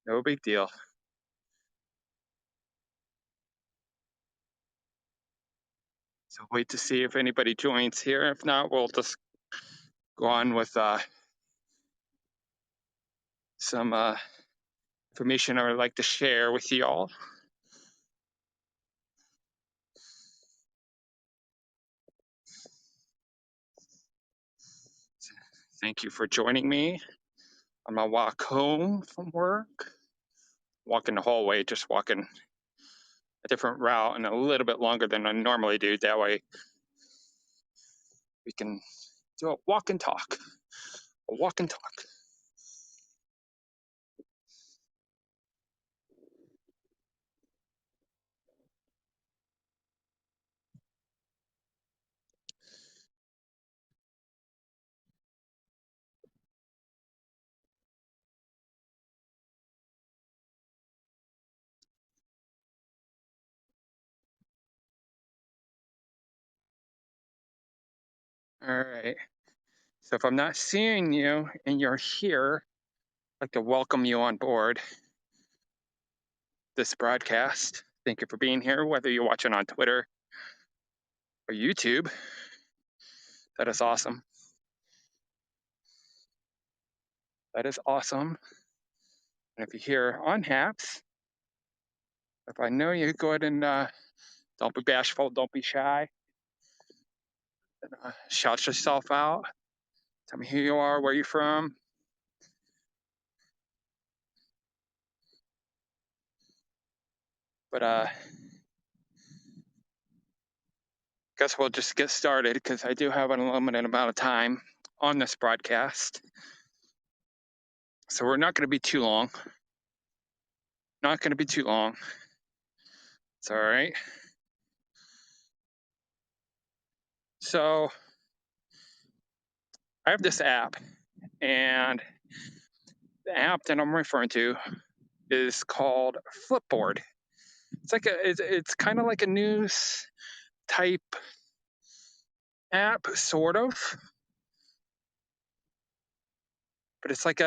No big deal. So wait to see if anybody joins here. If not, we'll just go on with some information I would like to share with you all. Thank you for joining me on my walk home from work. Walking the hallway, just walking a different route and a little bit longer than I normally do. That way we can do a walk and talk. A walk and talk. All right. So if I'm not seeing you and you're here, I'd like to welcome you on board this broadcast. Thank you for being here, whether you're watching on Twitter or YouTube. That is awesome. That is awesome. And if you're here on Haps, if I know you, go ahead and don't be bashful, don't be shy. And, shout yourself out. Tell me who you are, where you're from. But guess we'll just get started because I do have an unlimited amount of time on this broadcast. So we're not going to be too long. Not going to be too long. It's all right. So I have this app, and the app that I'm referring to is called Flipboard. It's kind of like a news type app, sort of, but it's like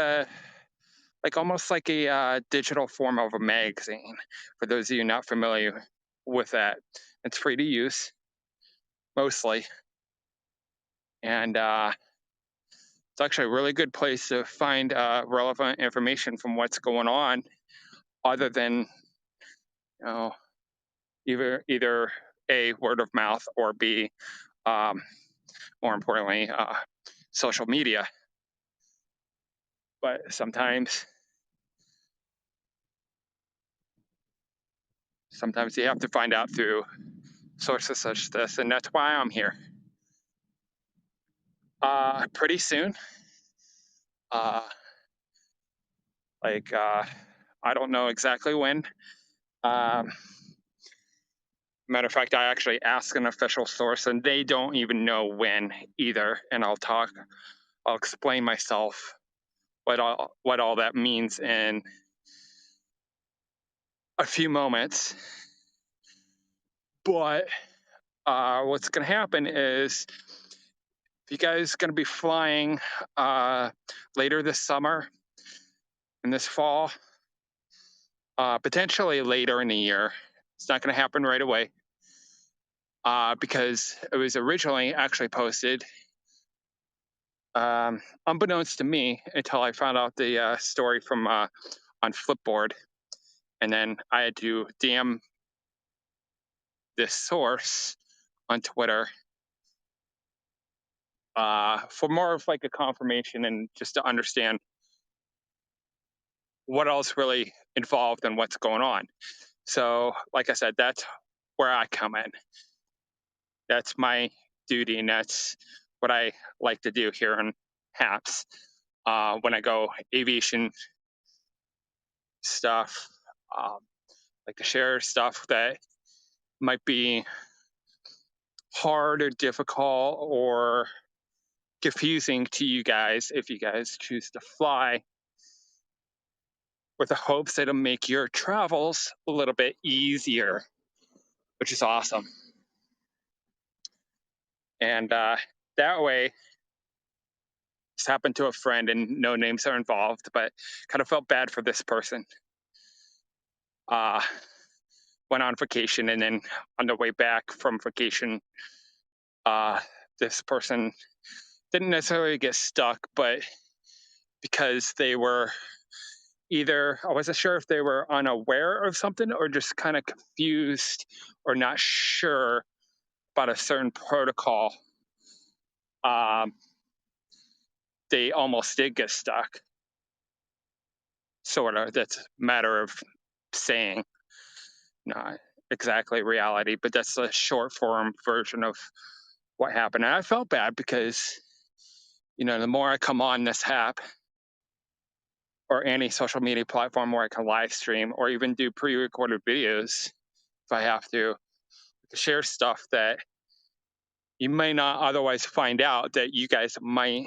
almost like a digital form of a magazine. For those of you not familiar with that, it's free to use mostly, and it's actually a really good place to find relevant information from what's going on, other than you know either a word of mouth or b um, more importantly social media. But sometimes you have to find out through sources such as this, and that's why I'm here. Pretty soon, uh, like I don't know exactly when. Um, Matter of fact, I actually asked an official source, and they don't even know when either. And I'll explain myself what all that means in a few moments. But what's going to happen is, if you guys going to be flying later this summer and this fall, potentially later in the year, it's not going to happen right away because it was originally actually posted, unbeknownst to me, until I found out the story from on Flipboard, and then I had to DM this source on Twitter for more of like a confirmation and just to understand what else really involved and what's going on. So, like I said, that's where I come in. That's my duty, and that's what I like to do here on HAPS when I go aviation stuff, um, like to share stuff that might be hard or difficult or confusing to you guys if you guys choose to fly, with the hopes that it'll make your travels a little bit easier, which is awesome. And that way, this happened to a friend, and no names are involved, but kind of felt bad for this person. uh, went on vacation, and then on the way back from vacation, uh, this person didn't necessarily get stuck, but because they were either, I wasn't sure if they were unaware of something or just kind of confused or not sure about a certain protocol, um, they almost did get stuck. Sort of. That's a matter of saying, not exactly reality, but that's a short form version of what happened. And I felt bad because, the more I come on this app or any social media platform where I can live stream or even do pre recorded videos, if I have to share stuff that you may not otherwise find out, that you guys might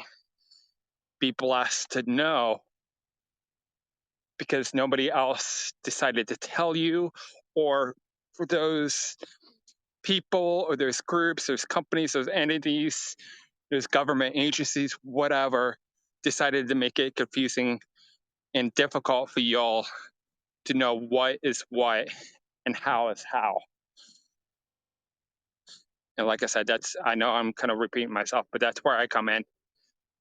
be blessed to know because nobody else decided to tell you, or for those people or those groups, those companies, those entities, those government agencies, whatever, decided to make it confusing and difficult for y'all to know what is what and how is how. And like I said, I know I'm kind of repeating myself, but that's where I come in.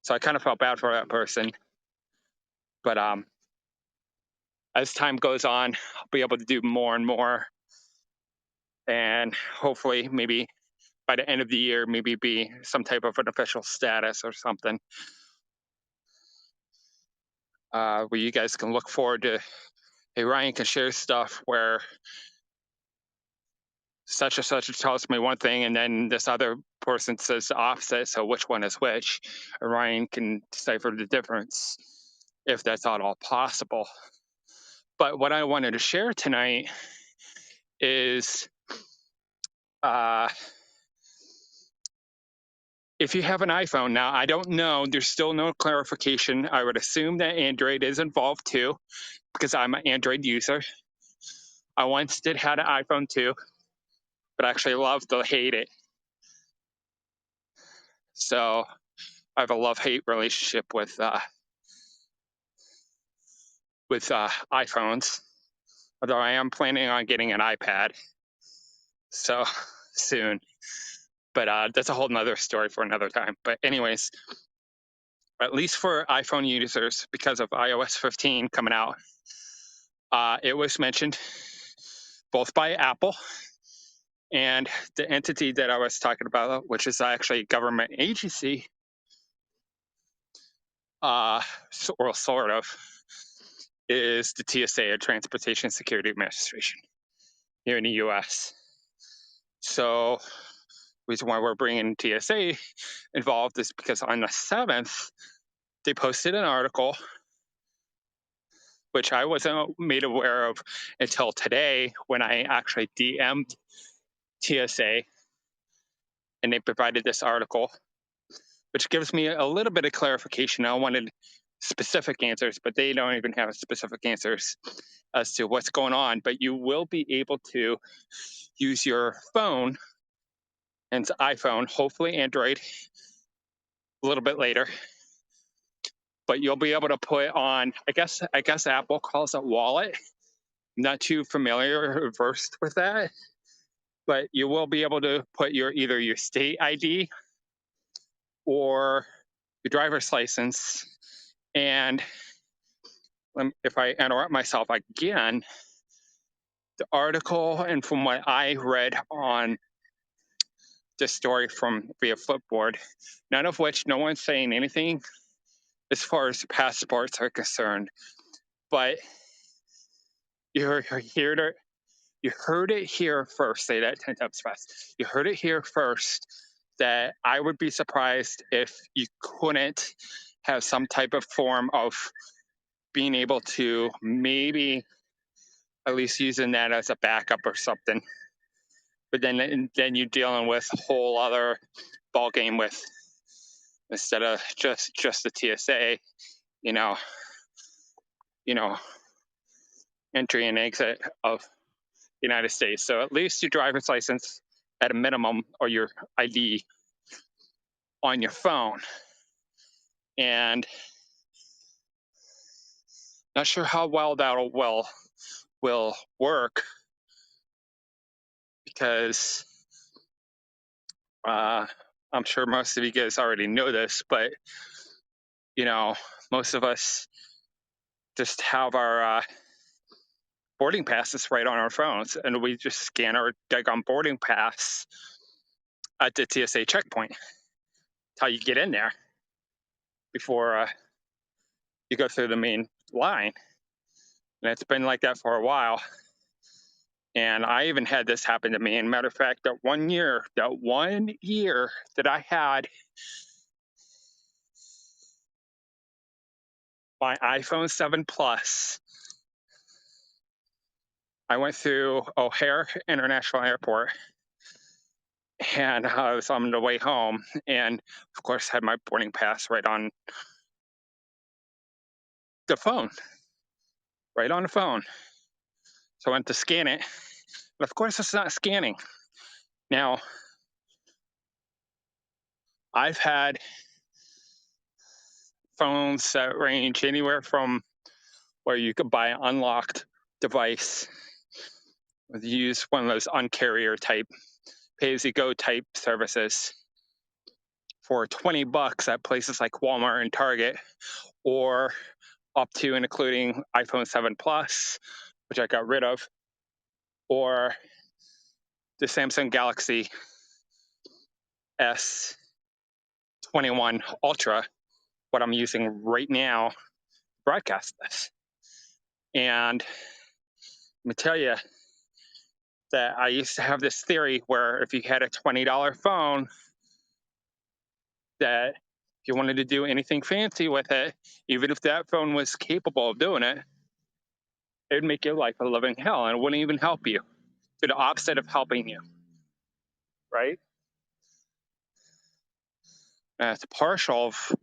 So I kind of felt bad for that person. But as time goes on, I'll be able to do more and more. And hopefully, maybe by the end of the year, maybe be some type of an official status or something, where you guys can look forward to, hey, Ryan can share stuff where such and such tells me one thing, and then this other person says the opposite. So which one is which? And Ryan can decipher the difference if that's at all possible. But what I wanted to share tonight is, uh, if you have an iPhone now, I don't know, there's still no clarification. I would assume that Android is involved too, because I'm an Android user. I once did had an iPhone too, but I actually love to hate it. So I have a love-hate relationship with iPhones. Although I am planning on getting an iPad so soon, but that's a whole nother story for another time. But anyways, at least for iPhone users, because of iOS 15 coming out, it was mentioned both by Apple and the entity that I was talking about, which is actually a government agency, or sort of, is the TSA, or Transportation Security Administration, here in the US. So the reason why we're bringing TSA involved is because on the 7th, they posted an article, which I wasn't made aware of until today when I actually DM'd TSA, and they provided this article, which gives me a little bit of clarification. I wanted specific answers, but they don't even have specific answers as to what's going on. But you will be able to use your phone, and it's iPhone, hopefully Android, a little bit later. But you'll be able to put on, I guess Apple calls it wallet. I'm not too familiar or versed with that, but you will be able to put either your state ID or your driver's license. And if I interrupt myself again, the article and from what I read on this story from via Flipboard, none of which, no one's saying anything as far as passports are concerned, but you're here to you heard it here first. Say that 10 times fast. You heard it here first, that I would be surprised if you couldn't have some type of form of being able to maybe at least using that as a backup or something. But then you're dealing with a whole other ball game with, instead of just the TSA, you know, you know, entry and exit of the United States. So at least your driver's license at a minimum, or your ID on your phone. And not sure how well that'll will work because uh, I'm sure most of you guys already know this, but you know, most of us just have our boarding passes right on our phones, and we just scan our daggone boarding pass at the TSA checkpoint. It's how you get in there before you go through the main line. And it's been like that for a while. And I even had this happen to me. And matter of fact, that 1 year that I had my iPhone 7 Plus, I went through O'Hare International Airport, and I was on the way home, and of course had my boarding pass right on the phone, right on the phone. So I went to scan it, but of course it's not scanning. Now, I've had phones that range anywhere from where you could buy an unlocked device, use one of those uncarrier type, pay as you go type services for $20 at places like Walmart and Target, or up to and including iPhone 7 Plus, which I got rid of, or the Samsung Galaxy S21 Ultra, what I'm using right now to broadcast this. And let me tell you that I used to have this theory where if you had a $20 phone, that if you wanted to do anything fancy with it, even if that phone was capable of doing it, it would make your life a living hell and it wouldn't even help you. To the opposite of helping you, right? And it's partial of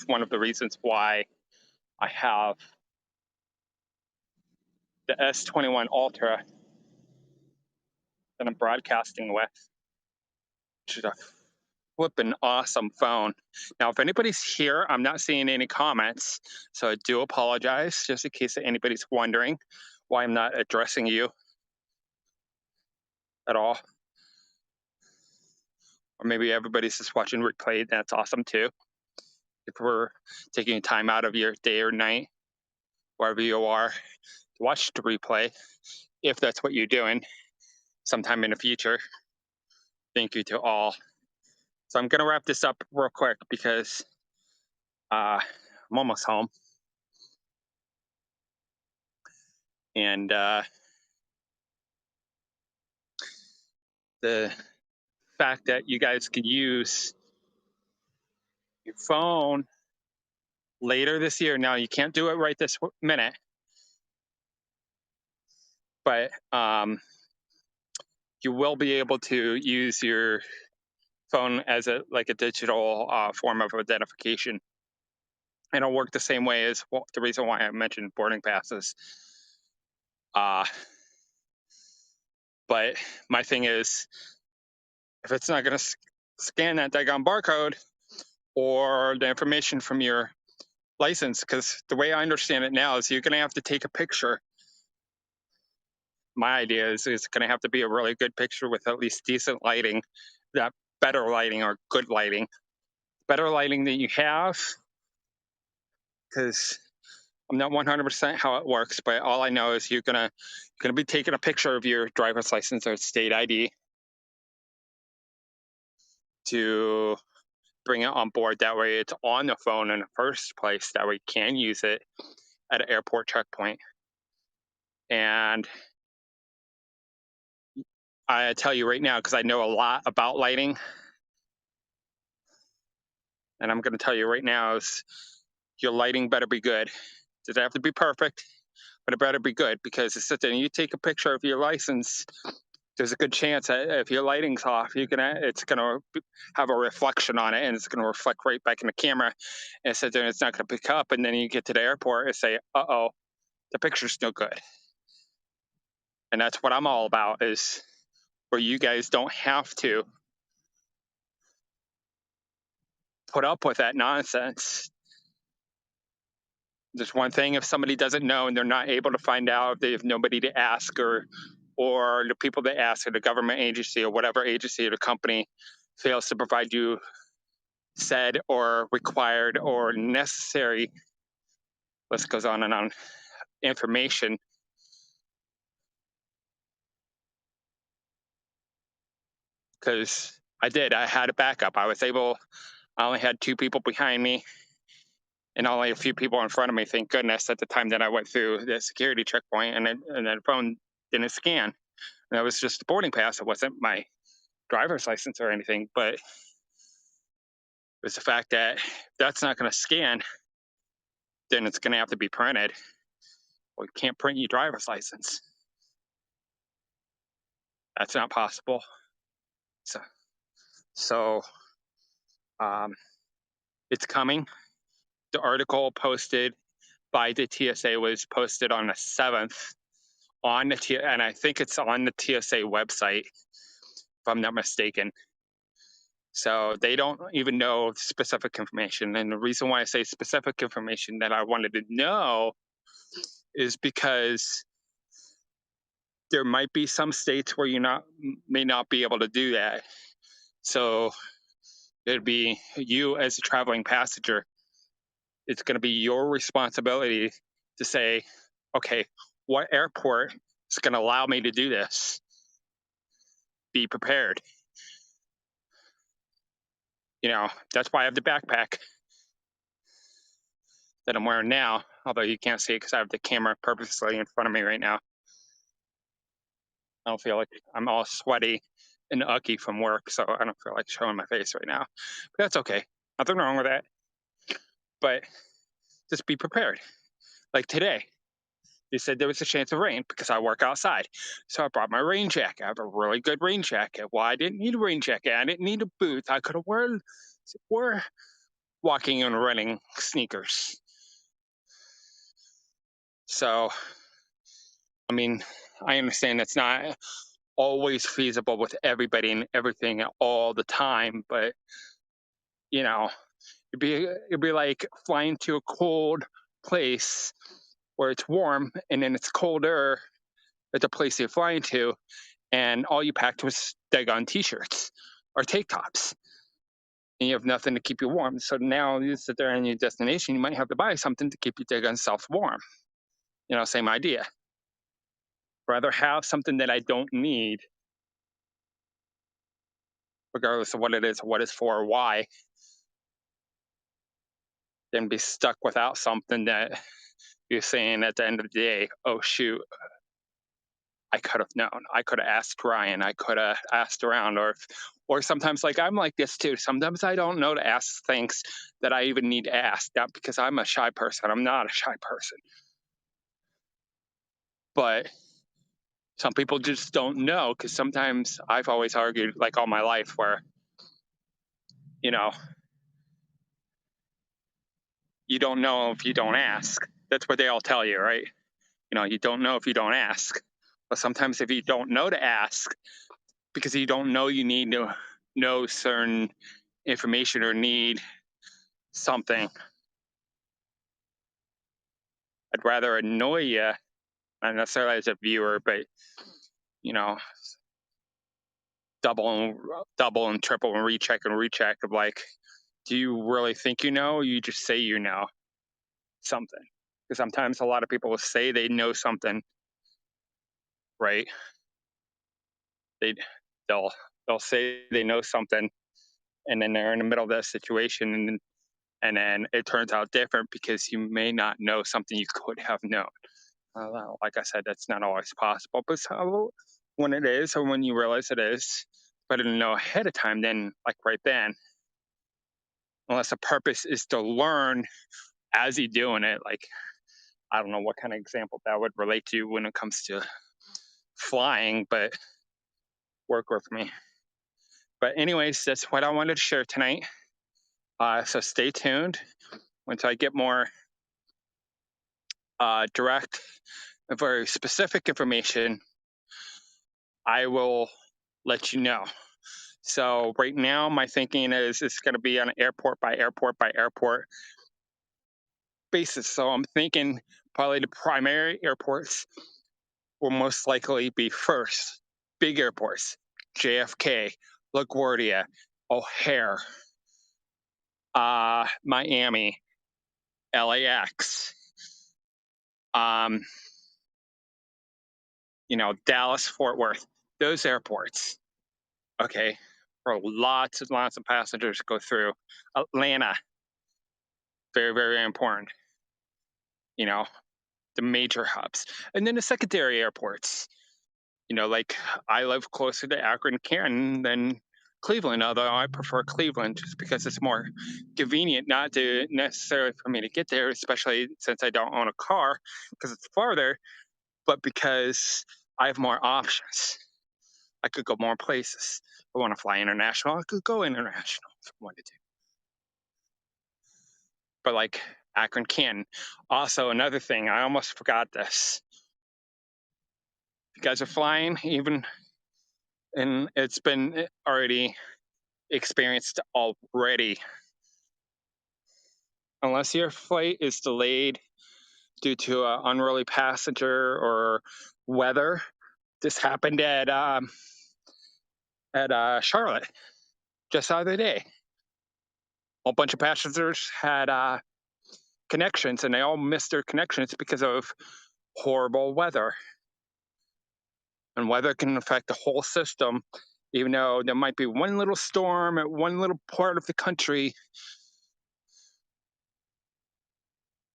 one of the reasons why I have the S21 Ultra that I'm broadcasting with, which is a flippin' awesome phone. Now, if anybody's here, I'm not seeing any comments, so I do apologize, just in case anybody's wondering why I'm not addressing you at all. Or maybe everybody's just watching replay. That's awesome too. If we're taking time out of your day or night, wherever you are, to watch the replay, if that's what you're doing sometime in the future. Thank you to all. So I'm going to wrap this up real quick because I'm almost home. And the fact that you guys can use your phone later this year. Now, you can't do it right this minute, but you will be able to use your phone as a digital form of identification. And it'll work the same way as the reason why I mentioned boarding passes. But my thing is, if it's not going to scan that daggone barcode or the information from your license, because the way I understand it now is you're going to have to take a picture. My idea is it's going to have to be a really good picture with at least decent lighting, that better lighting or good lighting, better lighting than you have, because I'm not 100% how it works, but all I know is you're gonna be taking a picture of your driver's license or state ID to bring it on board. That way it's on the phone in the first place. That way you can use it at an airport checkpoint. And I tell you right now, because I know a lot about lighting, and I'm going to tell you right now is your lighting better be good. Doesn't have to be perfect, but it better be good, because it's something you take a picture of your license, there's a good chance that if your lighting's off, it's gonna have a reflection on it, and it's gonna reflect right back in the camera, and so then it's not gonna pick up, and then you get to the airport and say, "Uh-oh, the picture's no good." And that's what I'm all about, is where you guys don't have to put up with that nonsense There's one thing if somebody doesn't know and they're not able to find out, they have nobody to ask, or the people that ask, or the government agency, or whatever agency or the company fails to provide you said or required or necessary, list goes on and on, information. Because I had a backup. I only had two people behind me and only a few people in front of me, thank goodness, at the time that I went through the security checkpoint, and then the phone didn't scan. And that was just a boarding pass. It wasn't my driver's license or anything, but it was the fact that if that's not going to scan, then it's going to have to be printed. Well, you can't print your driver's license. That's not possible. So, so um, it's coming. The article posted by the TSA was posted on the 7th on the and I think it's on the TSA website, if I'm not mistaken. So they don't even know specific information. And the reason why I say specific information that I wanted to know is because there might be some states where you not may not be able to do that. So it'd be you as a traveling passenger. It's going to be your responsibility to say, okay, what airport is going to allow me to do this? Be prepared. You know, that's why I have the backpack that I'm wearing now, although you can't see it because I have the camera purposely in front of me right now. I don't feel like I'm all sweaty and ucky from work, so I don't feel like showing my face right now. But that's okay. Nothing wrong with that. But just be prepared. Like today, they said there was a chance of rain because I work outside. So I brought my rain jacket. I have a really good rain jacket. Well, I didn't need a rain jacket. I didn't need a boots. I could have wore walking and running sneakers. So, I mean, I understand it's not always feasible with everybody and everything all the time, but you know, it'd be like flying to a cold place where it's warm and then it's colder at the place you're flying to, and all you packed was daggone t-shirts or tank tops, and you have nothing to keep you warm. So now you sit there in your destination, you might have to buy something to keep your daggone self warm. You know, same idea. Rather have something that I don't need, regardless of what it is, what it's for, or why, than be stuck without something that you're saying at the end of the day, oh shoot, I could have known. I could have asked Ryan. I could have asked around, or sometimes like I'm like this too. Sometimes I don't know to ask things that I even need to ask. Not because I'm a shy person. I'm not a shy person, but some people just don't know. Because sometimes I've always argued like all my life where you know you don't know if you don't ask. That's what they all tell you, right? You know, you don't know if you don't ask. But sometimes if you don't know to ask, because you don't know you need to know certain information or need something, I'd rather annoy you, not necessarily as a viewer, but you know, double and double and triple and recheck of like, do you really think you know? Or you just say you know something, because sometimes a lot of people will say they know something, right? They they'll they'll say they know something, and then they're in the middle of that situation, and then it turns out different because you may not know something you could have known. Like I said, that's not always possible, but so when it is, or when you realize it is, better to know ahead of time than like right then. Unless the purpose is to learn as you're doing it. Like I don't know what kind of example that would relate to when it comes to flying, but work with me. But anyways, that's what I wanted to share tonight. So stay tuned. Once I get more direct and very specific information, I will let you know. So right now, my thinking is it's going to be on airport by airport by airport. bases. So I'm thinking probably the primary airports will most likely be first. Big airports, JFK, LaGuardia, O'Hare, Miami, LAX, um, Dallas, Fort Worth, those airports. Okay, for lots and lots of passengers go through. Atlanta, very, very important. You know, the major hubs, and then the secondary airports. Like I live closer to Akron, Canton than Cleveland, although I prefer Cleveland just because it's more convenient, not to necessarily for me to get there, especially since I don't own a car because it's farther, but because I have more options. I could go more places. If I want to fly international, I could go international if I wanted to. But like Akron, Canton. Also, another thing, I almost forgot this. You guys are flying, even, and it's been already experienced already. Unless your flight is delayed due to an unruly passenger or weather, this happened at Charlotte just the other day. A bunch of passengers had connections, and they all missed their connections because of horrible weather. And weather can affect the whole system, even though there might be one little storm at one little part of the country,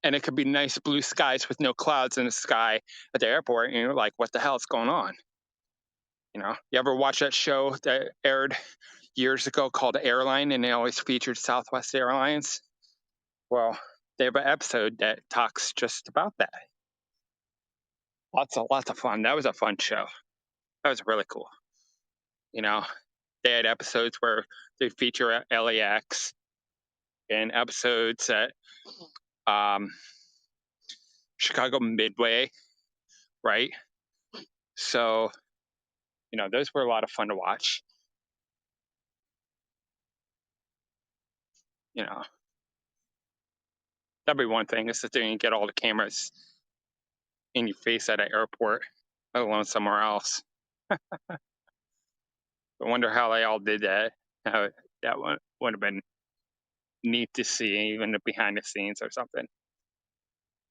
and it could be nice blue skies with no clouds in the sky at the airport, and you're like, what the hell is going on? You ever watch that show that aired years ago called Airline, and they always featured Southwest Airlines? Well, they have an episode that talks just about that. Lots of fun. That was a fun show. That was really cool. You know, they had episodes where they feature LAX and episodes at um, Chicago Midway, right? So, those were a lot of fun to watch. You know, that'd be one thing is sit there and get all the cameras in your face at an airport, let alone somewhere else. I wonder how they all did that. How that would have been neat to see, even behind the scenes or something.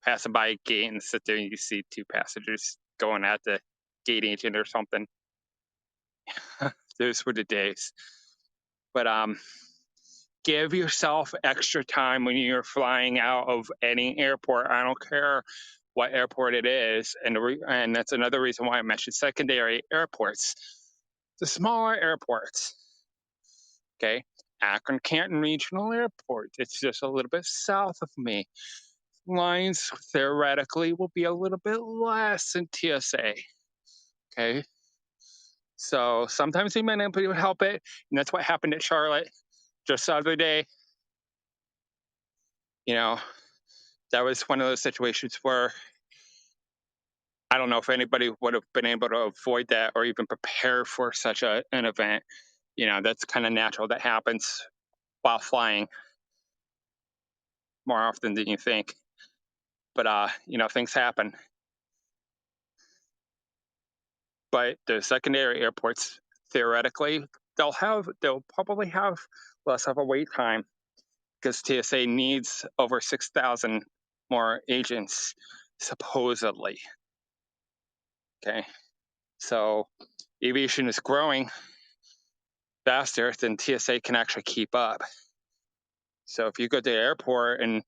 Passing by a gate and sit there and you see two passengers going at the gate agent or something. Those were the days. But give yourself extra time when you're flying out of any airport. I don't care what airport it is, and that's another reason why I mentioned secondary airports. The smaller airports, okay, Akron Canton Regional Airport. It's just a little bit south of me. Lines theoretically will be a little bit less than TSA. Okay, so sometimes you might not be able to help it, and that's what happened at Charlotte just the other day. You know, that was one of those situations where I don't know if anybody would have been able to avoid that or even prepare for such an event. That's kind of natural. That happens while flying more often than you think. But things happen. But the secondary airports, theoretically, they'll probably have less of a wait time because TSA needs over 6,000 more agents, supposedly. Okay, so aviation is growing faster than TSA can actually keep up. So if you go to the airport and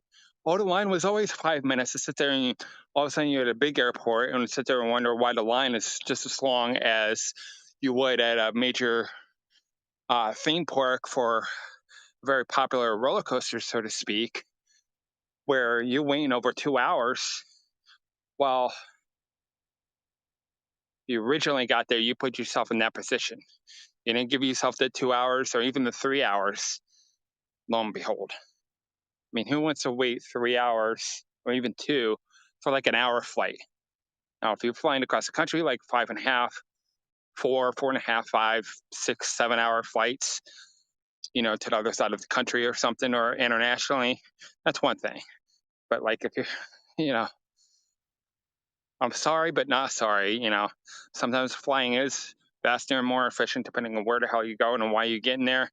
the line was always 5 minutes to sit there, and all of a sudden you're at a big airport and sit there and wonder why the line is just as long as you would at a major theme park for a very popular roller coaster, so to speak, where you're waiting over 2 hours. Well, you originally got there, you put yourself in that position. You didn't give yourself the 2 hours or even the 3 hours. Lo and behold. I mean, who wants to wait 3 hours or even two for like an hour flight? Now, if you're flying across the country, like 5.5, 4.5, 5, 6, 7 hour flights, to the other side of the country or something, or internationally, that's one thing. But like if you're, you know, I'm sorry, but not sorry. Sometimes flying is faster and more efficient depending on where the hell you're going and why you're getting there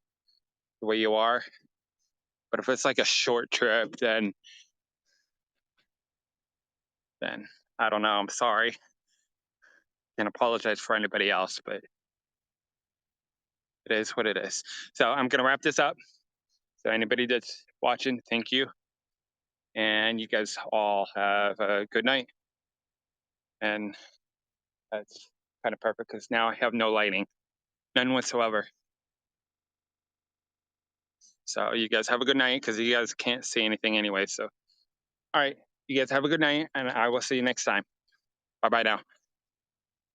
the way you are. But if it's like a short trip, then I don't know. I'm sorry and apologize for anybody else, but it is what it is. So I'm gonna wrap this up. So anybody that's watching, thank you, and you guys all have a good night. And that's kind of perfect because now I have no lighting, none whatsoever. So you guys have a good night because you guys can't see anything anyway. So all right, you guys have a good night, and I will see you next time. Bye bye now.